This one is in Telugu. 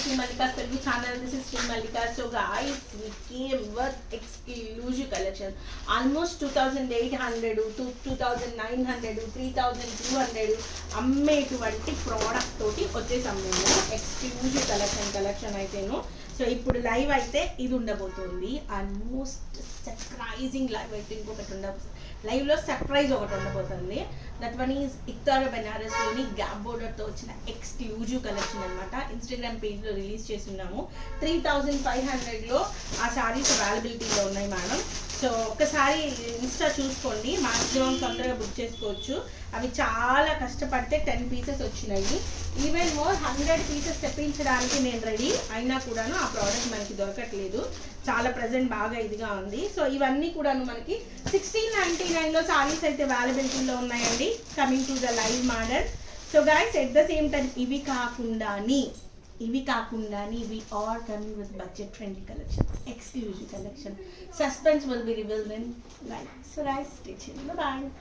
Sri Mallika's Telugu channel. This is Sri Mallika. So guys, we came with exclusive collection. Almost 2,800 to 2,900, 3,200 అమ్మేటువంటి ప్రోడక్ట్ తోటి వచ్చేసాం మేము. ఎక్స్క్లూజివ్ కలెక్షన్ అయితేను. సో ఇప్పుడు లైవ్ అయితే ఇది ఉండబోతుంది. ఆల్మోస్ట్ సర్ప్రైజింగ్ లైవ్ అయితే ఇంకొకటి ఉండబోతుంది. లైవ్లో సర్ప్రైజ్ ఒకటి ఉండబోతుంది. That one is Iktara బెనారస్లోని gap బోర్డర్తో వచ్చిన ఎక్స్క్లూజివ్ కలెక్షన్ అనమాట. ఇన్స్టాగ్రామ్ పేజ్లో రిలీజ్ చేస్తున్నాము. 3,500లో ఆ శారీస్ అవైలబిలిటీలో ఉన్నాయి మేడం. సో ఒకసారి ఇన్స్టా చూసుకోండి, మ్యాక్సిమం తొందరగా బుక్ చేసుకోవచ్చు. అవి చాలా కష్టపడితే 10 పీసెస్ వచ్చినాయి. ఈవెన్ మోర్ 100 పీసెస్ తెప్పించడానికి నేను రెడీ అయినా కూడాను ఆ ప్రోడక్ట్ మనకి దొరకట్లేదు. చాలా ప్రజెంట్ బాగా ఇదిగా ఉంది. సో ఇవన్నీ కూడాను మనకి 1699లో సారీస్ అయితే అవైలబిలిటీలో ఉన్నాయండి. Coming to the live model. So guys at the same time ఇవి కాకుండాని we are coming with budget friendly collection, exclusive collection. Suspense will be revealed in live. So guys, stay tuned. Bye bye.